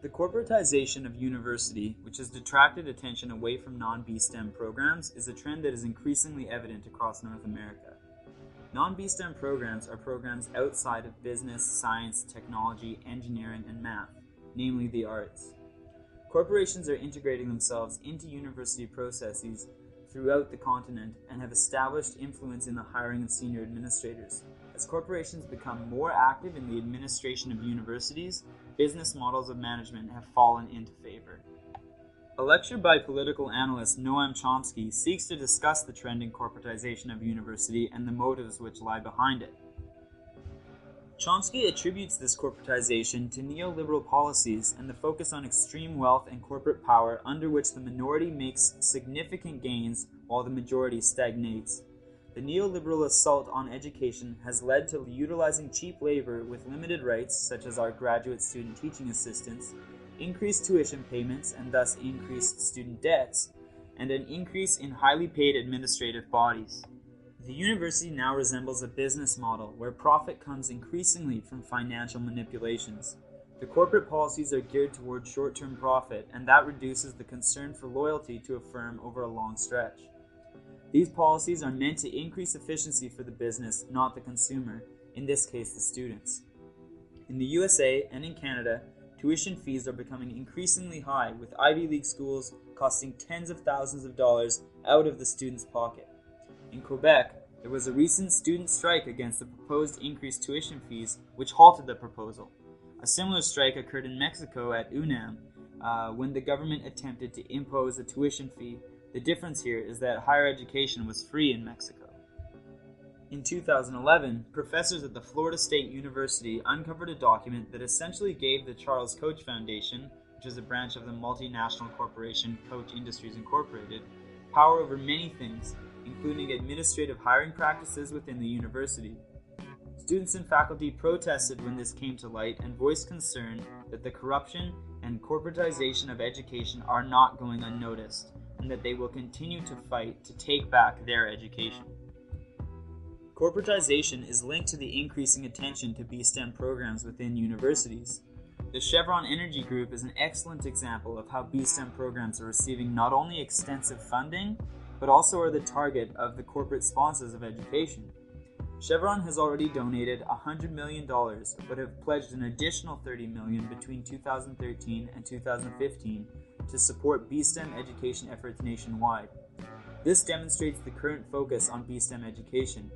The corporatization of university, which has detracted attention away from non-bSTEM programs, is a trend that is increasingly evident across North America. Non-bSTEM programs are programs outside of business, science, technology, engineering, and math, namely the arts. Corporations are integrating themselves into university processes throughout the continent and have established influence in the hiring of senior administrators. As corporations become more active in the administration of universities, business models of management have fallen into favor. A lecture by political analyst Noam Chomsky seeks to discuss the trend in corporatization of university and the motives which lie behind it. Chomsky attributes this corporatization to neoliberal policies and the focus on extreme wealth and corporate power under which the minority makes significant gains while the majority stagnates. The neoliberal assault on education has led to utilizing cheap labor with limited rights, such as our graduate student teaching assistants, increased tuition payments and thus increased student debts, and an increase in highly paid administrative bodies. The university now resembles a business model where profit comes increasingly from financial manipulations. The corporate policies are geared toward short-term profit, and that reduces the concern for loyalty to a firm over a long stretch. These policies are meant to increase efficiency for the business, not the consumer, in this case the students. In the USA and in Canada, tuition fees are becoming increasingly high, with Ivy League schools costing tens of thousands of dollars out of the student's pocket. In Quebec, there was a recent student strike against the proposed increased tuition fees, which halted the proposal. A similar strike occurred in Mexico at UNAM when the government attempted to impose a tuition fee. The difference here is that higher education was free in Mexico. In 2011, professors at the Florida State University uncovered a document that essentially gave the Charles Koch Foundation, which is a branch of the multinational corporation Koch Industries Incorporated, power over many things, including administrative hiring practices within the university. Students and faculty protested when this came to light and voiced concern that the corruption and corporatization of education are not going unnoticed, and that they will continue to fight to take back their education. Corporatization is linked to the increasing attention to bSTEM programs within universities. The Chevron Energy Group is an excellent example of how bSTEM programs are receiving not only extensive funding, but also are the target of the corporate sponsors of education. Chevron has already donated $100 million, but have pledged an additional $30 million between 2013 and 2015 to support bSTEM education efforts nationwide. This demonstrates the current focus on bSTEM education.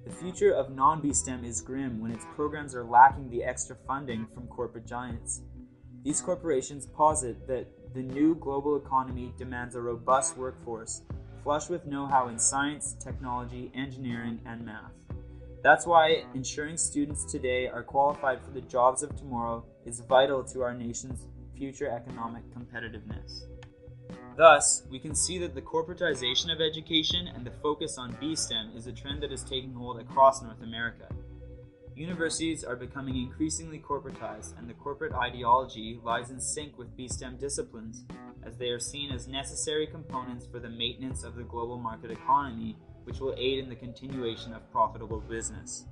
The future of non-bSTEM is grim when its programs are lacking the extra funding from corporate giants. These corporations posit that the new global economy demands a robust workforce, flush with know-how in science, technology, engineering, and math. That's why ensuring students today are qualified for the jobs of tomorrow is vital to our nation's future economic competitiveness. Thus, we can see that the corporatization of education and the focus on bSTEM is a trend that is taking hold across North America. Universities are becoming increasingly corporatized, and the corporate ideology lies in sync with bSTEM disciplines, as they are seen as necessary components for the maintenance of the global market economy, which will aid in the continuation of profitable business.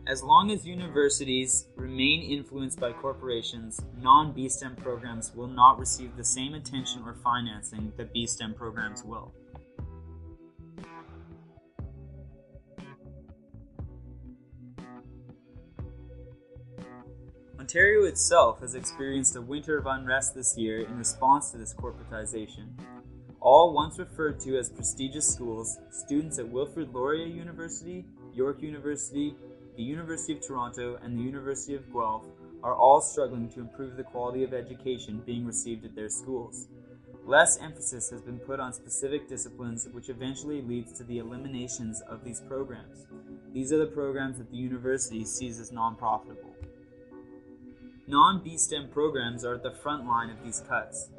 As long as universities remain influenced by corporations, non-bSTEM programs will not receive the same attention or financing that bSTEM programs will. Ontario itself has experienced a winter of unrest this year in response to this corporatization. All once referred to as prestigious schools, students at Wilfrid Laurier University, York University, the University of Toronto, and the University of Guelph are all struggling to improve the quality of education being received at their schools. Less emphasis has been put on specific disciplines, which eventually leads to the eliminations of these programs. These are the programs that the university sees as non-profitable. Non-bSTEM programs are at the front line of these cuts.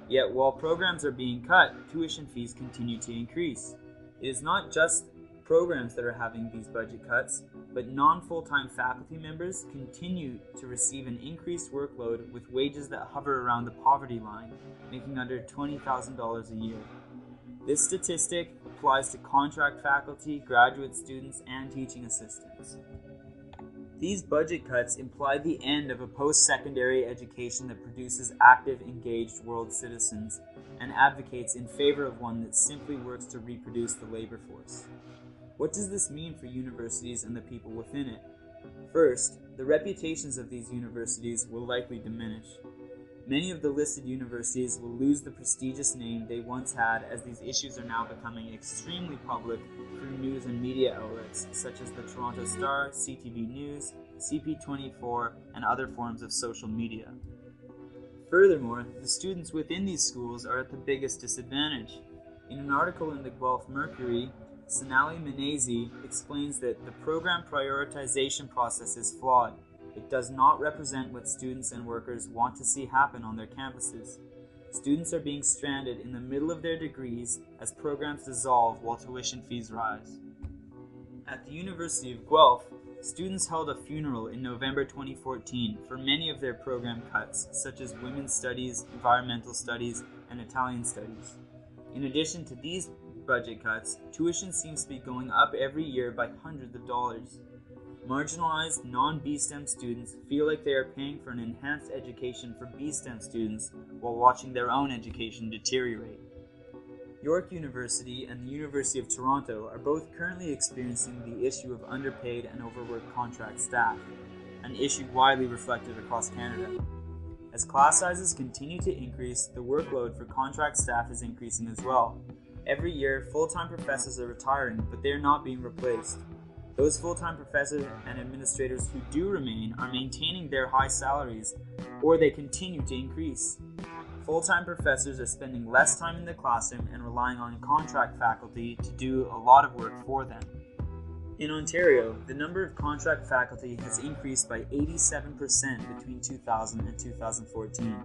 Yet while programs are being cut, tuition fees continue to increase. It is not just programs that are having these budget cuts, but non-full-time faculty members continue to receive an increased workload with wages that hover around the poverty line, making under $20,000 a year. This statistic applies to contract faculty, graduate students, and teaching assistants. These budget cuts imply the end of a post-secondary education that produces active, engaged world citizens and advocates in favor of one that simply works to reproduce the labor force. What does this mean for universities and the people within it? First, the reputations of these universities will likely diminish. Many of the listed universities will lose the prestigious name they once had, as these issues are now becoming extremely public through news and media outlets such as the Toronto Star, CTV News, CP24, and other forms of social media. Furthermore, the students within these schools are at the biggest disadvantage. In an article in the Guelph Mercury, Sonali Menezi explains that the program prioritization process is flawed. It does not represent what students and workers want to see happen on their campuses. Students are being stranded in the middle of their degrees as programs dissolve while tuition fees rise. At the University of Guelph, students held a funeral in November 2014 for many of their program cuts, such as Women's Studies, Environmental Studies, and Italian Studies. In addition to these budget cuts, tuition seems to be going up every year by hundreds of dollars. Marginalized non-bSTEM students feel like they are paying for an enhanced education for bSTEM students while watching their own education deteriorate. York University and the University of Toronto are both currently experiencing the issue of underpaid and overworked contract staff, an issue widely reflected across Canada. As class sizes continue to increase, the workload for contract staff is increasing as well. Every year, full-time professors are retiring, but they are not being replaced. Those full-time professors and administrators who do remain are maintaining their high salaries, or they continue to increase. Full-time professors are spending less time in the classroom and relying on contract faculty to do a lot of work for them. In Ontario, the number of contract faculty has increased by 87% between 2000 and 2014.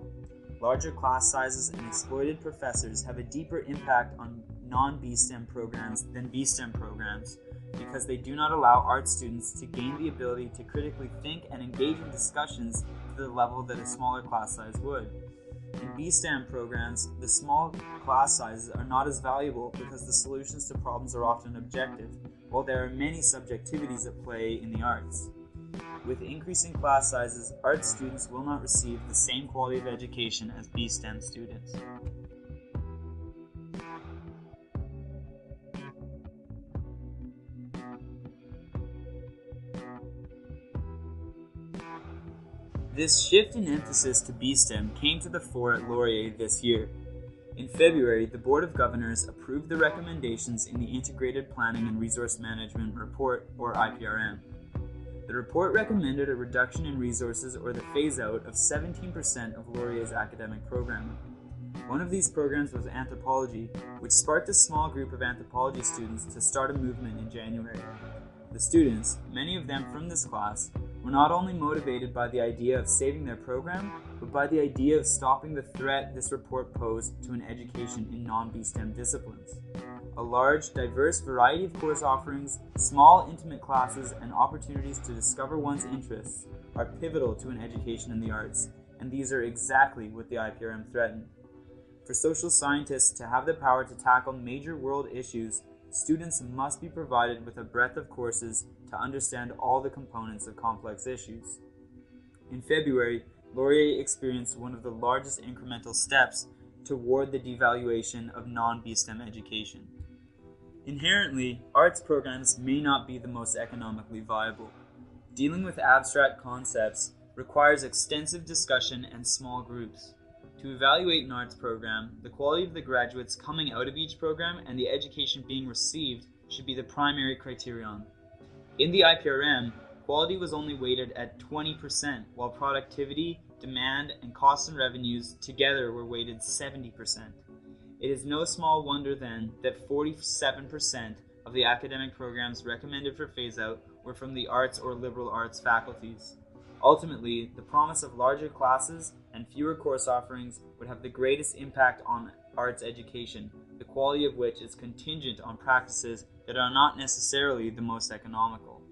Larger class sizes and exploited professors have a deeper impact on non-bSTEM programs than bSTEM programs, because they do not allow art students to gain the ability to critically think and engage in discussions to the level that a smaller class size would. In bSTEM programs, the small class sizes are not as valuable because the solutions to problems are often objective, while there are many subjectivities at play in the arts. With increasing class sizes, art students will not receive the same quality of education as bSTEM students. This shift in emphasis to bSTEM came to the fore at Laurier this year. In February, the Board of Governors approved the recommendations in the Integrated Planning and Resource Management Report, or IPRM. The report recommended a reduction in resources or the phase-out of 17% of Laurier's academic programming. One of these programs was anthropology, which sparked a small group of anthropology students to start a movement in January. The students, many of them from this class, were not only motivated by the idea of saving their program, but by the idea of stopping the threat this report posed to an education in non-bSTEM disciplines. A large, diverse variety of course offerings, small, intimate classes, and opportunities to discover one's interests are pivotal to an education in the arts, and these are exactly what the IPRM threatened. For social scientists to have the power to tackle major world issues, students must be provided with a breadth of courses to understand all the components of complex issues. In February, Laurier experienced one of the largest incremental steps toward the devaluation of non-bSTEM education. Inherently, arts programs may not be the most economically viable. Dealing with abstract concepts requires extensive discussion and small groups. To evaluate an arts program, the quality of the graduates coming out of each program and the education being received should be the primary criterion. In the IPRM, quality was only weighted at 20%, while productivity, demand, and costs and revenues together were weighted 70%. It is no small wonder then that 47% of the academic programs recommended for phase-out were from the arts or liberal arts faculties. Ultimately, the promise of larger classes and fewer course offerings would have the greatest impact on arts education, the quality of which is contingent on practices that are not necessarily the most economical.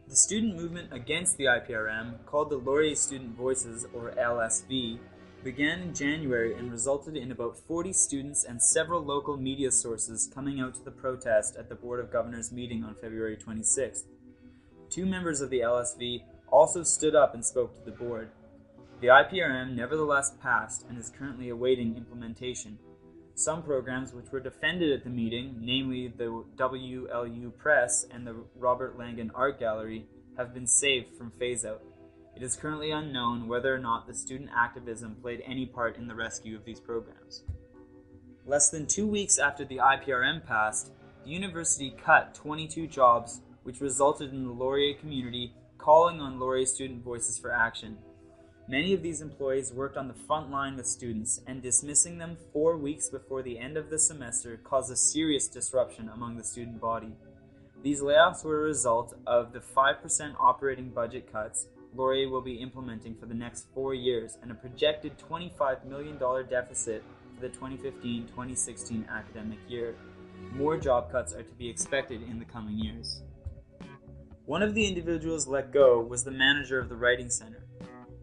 The student movement against the IPRM, called the Laurier Student Voices, or LSV, began in January and resulted in about 40 students and several local media sources coming out to the protest at the Board of Governors meeting on February 26th. 2 members of the LSV also stood up and spoke to the board. The IPRM nevertheless passed and is currently awaiting implementation. Some programs which were defended at the meeting, namely the WLU Press and the Robert Langan Art Gallery, have been saved from phase-out. It is currently unknown whether or not the student activism played any part in the rescue of these programs. Less than 2 weeks after the IPRM passed, the university cut 22 jobs, which resulted in the Laurier community calling on Laurier student voices for action. Many of these employees worked on the front line with students, and dismissing them 4 weeks before the end of the semester caused a serious disruption among the student body. These layoffs were a result of the 5% operating budget cuts Laurier will be implementing for the next 4 years and a projected $25 million deficit for the 2015-2016 academic year. More job cuts are to be expected in the coming years. One of the individuals let go was the manager of the Writing Center.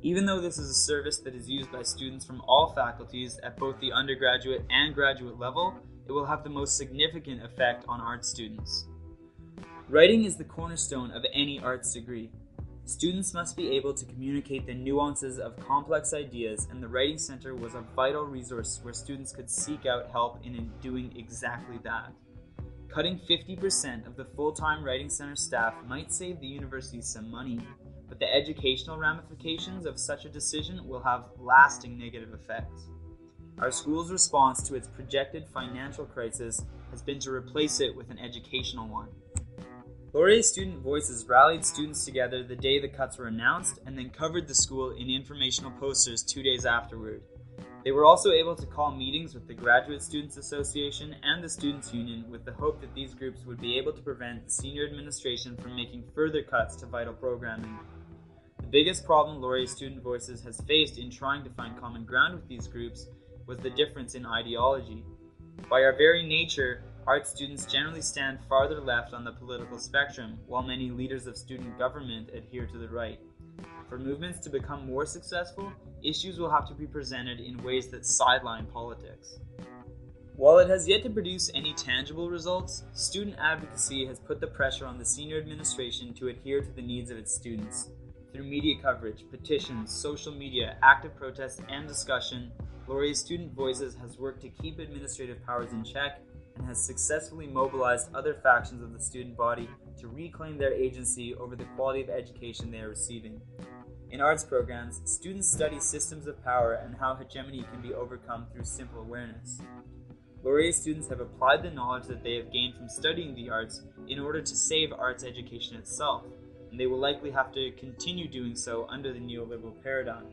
Even though this is a service that is used by students from all faculties at both the undergraduate and graduate level, it will have the most significant effect on arts students. Writing is the cornerstone of any arts degree. Students must be able to communicate the nuances of complex ideas, and the Writing Center was a vital resource where students could seek out help in doing exactly that. Cutting 50% of the full-time Writing Center staff might save the university some money, but the educational ramifications of such a decision will have lasting negative effects. Our school's response to its projected financial crisis has been to replace it with an educational one. Laurier Student Voices rallied students together the day the cuts were announced and then covered the school in informational posters 2 days afterward. They were also able to call meetings with the Graduate Students Association and the Students' Union with the hope that these groups would be able to prevent the senior administration from making further cuts to vital programming. The biggest problem Laurier Student Voices has faced in trying to find common ground with these groups was the difference in ideology. By our very nature, art students generally stand farther left on the political spectrum, while many leaders of student government adhere to the right. For movements to become more successful, issues will have to be presented in ways that sideline politics. While it has yet to produce any tangible results, student advocacy has put the pressure on the senior administration to adhere to the needs of its students. Through media coverage, petitions, social media, active protest, and discussion, Laurier Student Voices has worked to keep administrative powers in check and has successfully mobilized other factions of the student body to reclaim their agency over the quality of education they are receiving. In arts programs, students study systems of power and how hegemony can be overcome through simple awareness. Laurier students have applied the knowledge that they have gained from studying the arts in order to save arts education itself, and they will likely have to continue doing so under the neoliberal paradigm.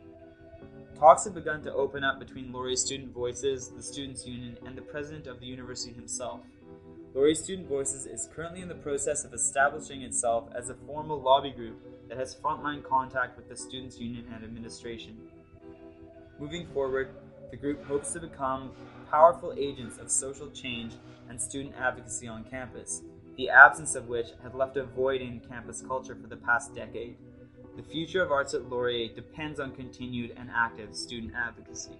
Talks have begun to open up between Laurier Student Voices, the Students' Union, and the president of the university himself. Laurier Student Voices is currently in the process of establishing itself as a formal lobby group that has frontline contact with the Students' Union and administration. Moving forward, the group hopes to become powerful agents of social change and student advocacy on campus, the absence of which had left a void in campus culture for the past decade. The future of arts at Laurier depends on continued and active student advocacy.